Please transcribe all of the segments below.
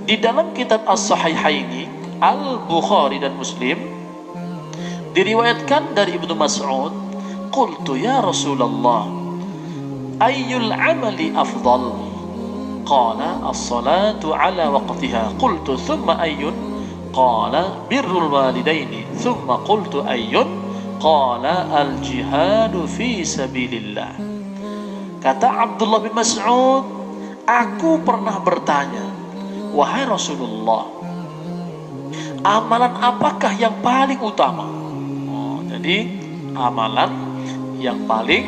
Di dalam kitab As-Sahihaini, Al-Bukhari dan Muslim, diriwayatkan dari Ibnu Mas'ud, qultu ya Rasulullah, ayyul amali afdal? Qala as-salatu ala waqtiha. Qultu thumma ayyun? Qala birrul walidaini. Thumma qultu ayyun? Qala al-jihadu fi sabilillah. Kata Abdullah bin Mas'ud, aku pernah bertanya, wahai Rasulullah, amalan apakah yang paling utama? Jadi amalan yang paling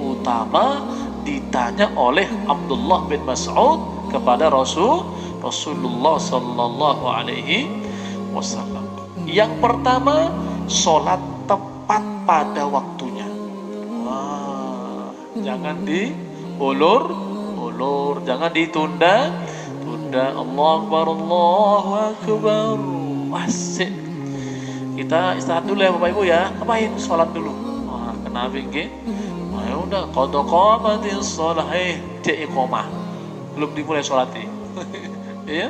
utama ditanya oleh Abdullah bin Mas'ud kepada Rasulullah sallallahu alaihi wasallam. Yang pertama, sholat tepat pada waktunya. Jangan diulur-ulur, jangan ditunda. Allahu Akbar, Allahu Akbar. Asik. Kita istirahat dulu ya Bapak Ibu ya. Ngapain? Sholat dulu. Kenapa nggih? Ya udah, qad qamatis shalah, cek iqamah. Belum dimulai sholat ini. Ya.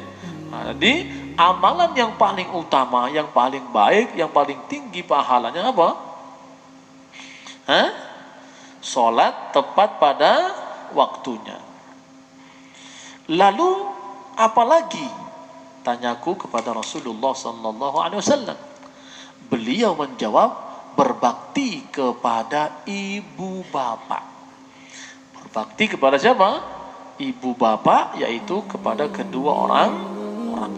Jadi amalan yang paling utama, yang paling baik, yang paling tinggi pahalanya apa? Sholat tepat pada waktunya. Lalu apalagi? Tanyaku kepada Rasulullah sallallahu alaihi wasallam. Beliau menjawab, berbakti kepada ibu bapak. Berbakti kepada siapa? Ibu bapak, yaitu kepada kedua orang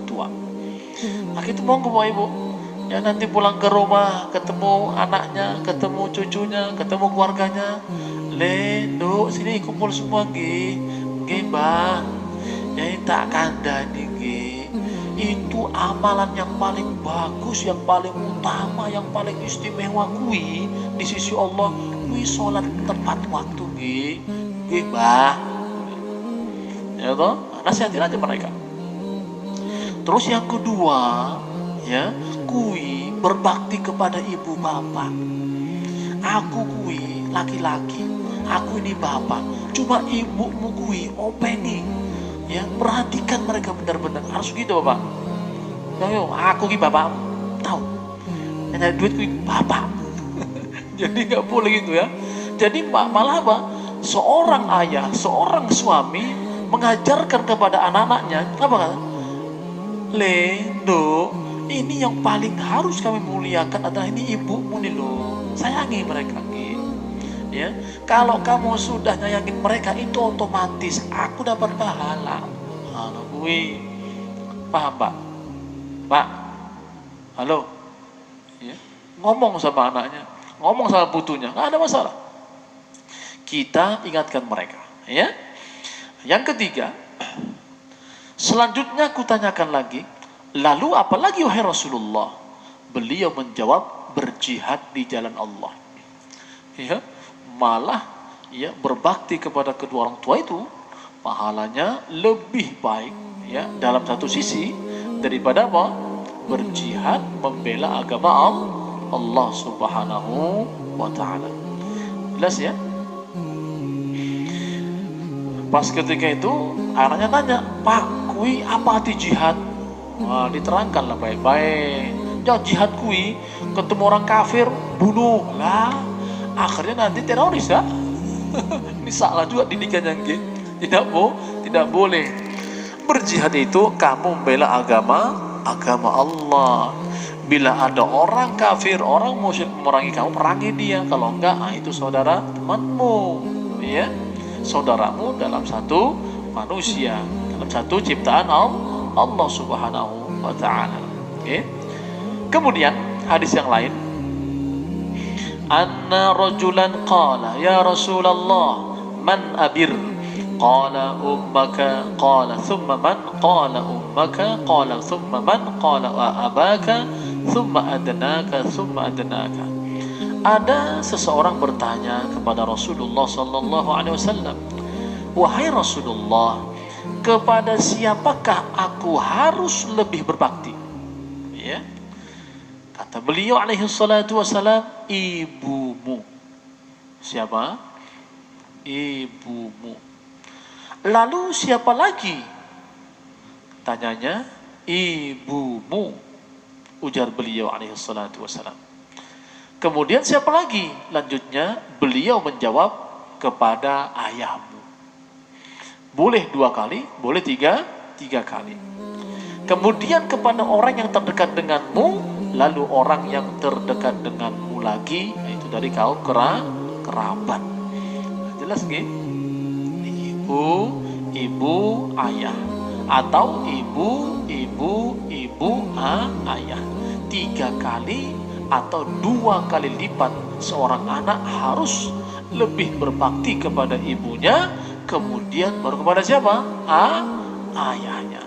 tua. Nah, itu monggo Bapak Ibu. Ya nanti pulang ke rumah, ketemu anaknya, ketemu cucunya, ketemu keluarganya. Nduk, sini kumpul semua nggih. Nggih, Mbah. Ya tak kandhani nggih. Itu amalan yang paling bagus, yang paling utama, yang paling istimewa kuwi di sisi Allah, kuwi sholat tepat waktu nggih. Nggih, Mbah. Ya toh, nasihatin aja mereka. Terus yang kedua, ya, kuwi berbakti kepada ibu bapak. Aku kuwi laki-laki, aku ini bapak. Cuma ibumu kuwi openi. Ya, perhatikan mereka benar-benar. Harus gitu Bapak. Yo, aku ki bapak tahu. Yang ada duit kuwi bapak. Jadi nggak boleh gitu ya. Jadi malah apa? Seorang ayah, seorang suami mengajarkan kepada anak-anaknya apa kata? Nduk, ini yang paling harus kami muliakan adalah ini ibumu nih loh. Sayangi mereka gitu. Ya, kalau kamu sudah nyayangin mereka, itu otomatis aku dapat pahala. Halo, gue paham Pak? Pak, halo, ya, ngomong sama anaknya, ngomong sama putunya, nggak ada masalah. Kita ingatkan mereka, ya. Yang ketiga, selanjutnya aku tanyakan lagi, lalu apalagi wahai Rasulullah? Beliau menjawab, berjihad di jalan Allah. Ya. Malah ya berbakti kepada kedua orang tua itu pahalanya lebih baik ya dalam satu sisi daripada apa? Berjihad membela agama Allah Subhanahu wa taala. Jelas ya? Pas ketika itu anaknya tanya, "Pak, kui apa arti jihad?" Wah, diterangkan lah baik-baik. Ya jihad kui ketemu orang kafir bunuh lah. Akhirnya nanti teroris ya. Ini salah juga didikannya gitu. Tidak boleh. Berjihad itu kamu membela agama Allah. Bila ada orang kafir, orang musyrik memerangi kamu, perangi dia. Kalau enggak, itu saudara temanmu, ya. Saudaramu dalam satu manusia, dalam satu ciptaan Allah Subhanahu wa taala. Okay. Kemudian hadis yang lain, anna rajulan qala ya Rasulullah man abir qala ummaka qala thumma man qala ummaka qala thumma man qala abaka thumma adnaka thumma adnaka. Ada seseorang bertanya kepada Rasulullah sallallahu alaihi wasallam, wahai Rasulullah, kepada siapakah aku harus lebih berbakti? Ya. Kata beliau alaihi salatu wasalam, ibumu. Siapa? Ibumu. Lalu siapa lagi? Tanyanya, ibumu, ujar beliau alaihi salatu wassalam. Kemudian siapa lagi? Lanjutnya beliau menjawab, kepada ayahmu. Boleh 2 kali, boleh 3 kali. Kemudian kepada orang yang terdekat denganmu, lalu orang yang terdekat denganmu lagi, yaitu dari kaum kerabat. Jelas nggih? Ibu, ayah, atau ibu, ayah. 3 kali atau 2 kali lipat seorang anak harus lebih berbakti kepada ibunya, kemudian baru kepada siapa? Ayahnya.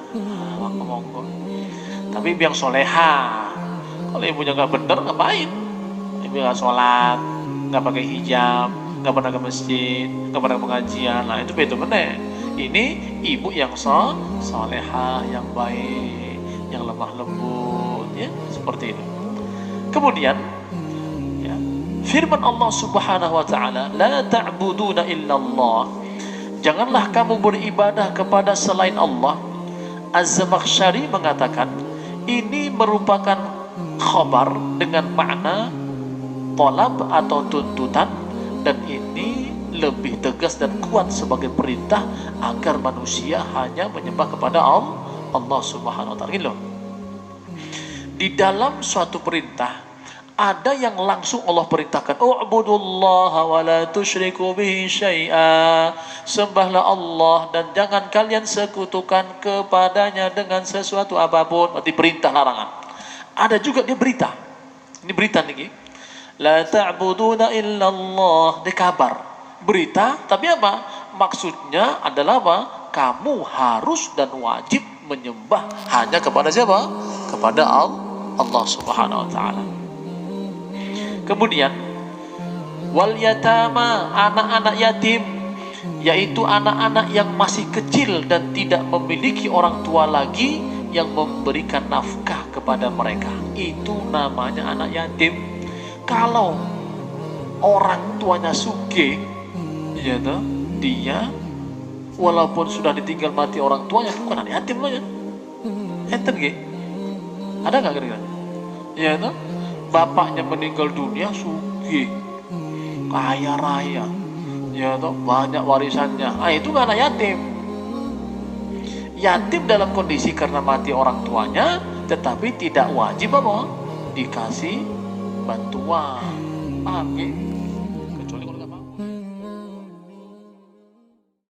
Monggo. Tapi ibu yang soleha. Kalau ibunya nggak bener, ngapain? Ibu nggak sholat, nggak pakai hijab, nggak pernah ke masjid, nggak pernah pengajian. Nah itu beda bener. Ini ibu yang soleha, yang baik, yang lemah lembut, ya seperti itu. Kemudian ya, firman Allah Subhanahu wa taala, la ta'buduna illallah. Janganlah kamu beribadah kepada selain Allah. Az-Zamakhsyari mengatakan ini merupakan khabar dengan makna tolab atau tuntutan, dan ini lebih tegas dan kuat sebagai perintah agar manusia hanya menyembah kepada Allah Subhanahu wa taala. Di dalam suatu perintah ada yang langsung Allah perintahkan, u'budullaha wa la tusyriku bihi syai'a. Sembahlah Allah dan jangan kalian sekutukan kepadanya dengan sesuatu apapun. Berarti perintah, larangan. Ada juga dia berita. Ini berita nih. La ta'buduna illallah. Dia kabar. Berita, tapi apa? Maksudnya adalah apa? Kamu harus dan wajib menyembah hanya kepada siapa? Kepada Allah Subhanahu wa taala. Kemudian wal yatama, anak-anak yatim, yaitu anak-anak yang masih kecil dan tidak memiliki orang tua lagi yang memberikan nafkah kepada mereka. Itu namanya anak yatim. Kalau orang tuanya sugih, ya toh, dia walaupun sudah ditinggal mati orang tuanya, bukan anak yatim loh ya. Enten nggih? Ada nggak kira-kira? Ya toh? Bapaknya meninggal dunia sugih, kaya raya, ya toh, banyak warisannya. Itu nggak anak yatim. Yatim dalam kondisi karena mati orang tuanya, tetapi tidak wajib apa? Dikasih bantuan. Paham ya?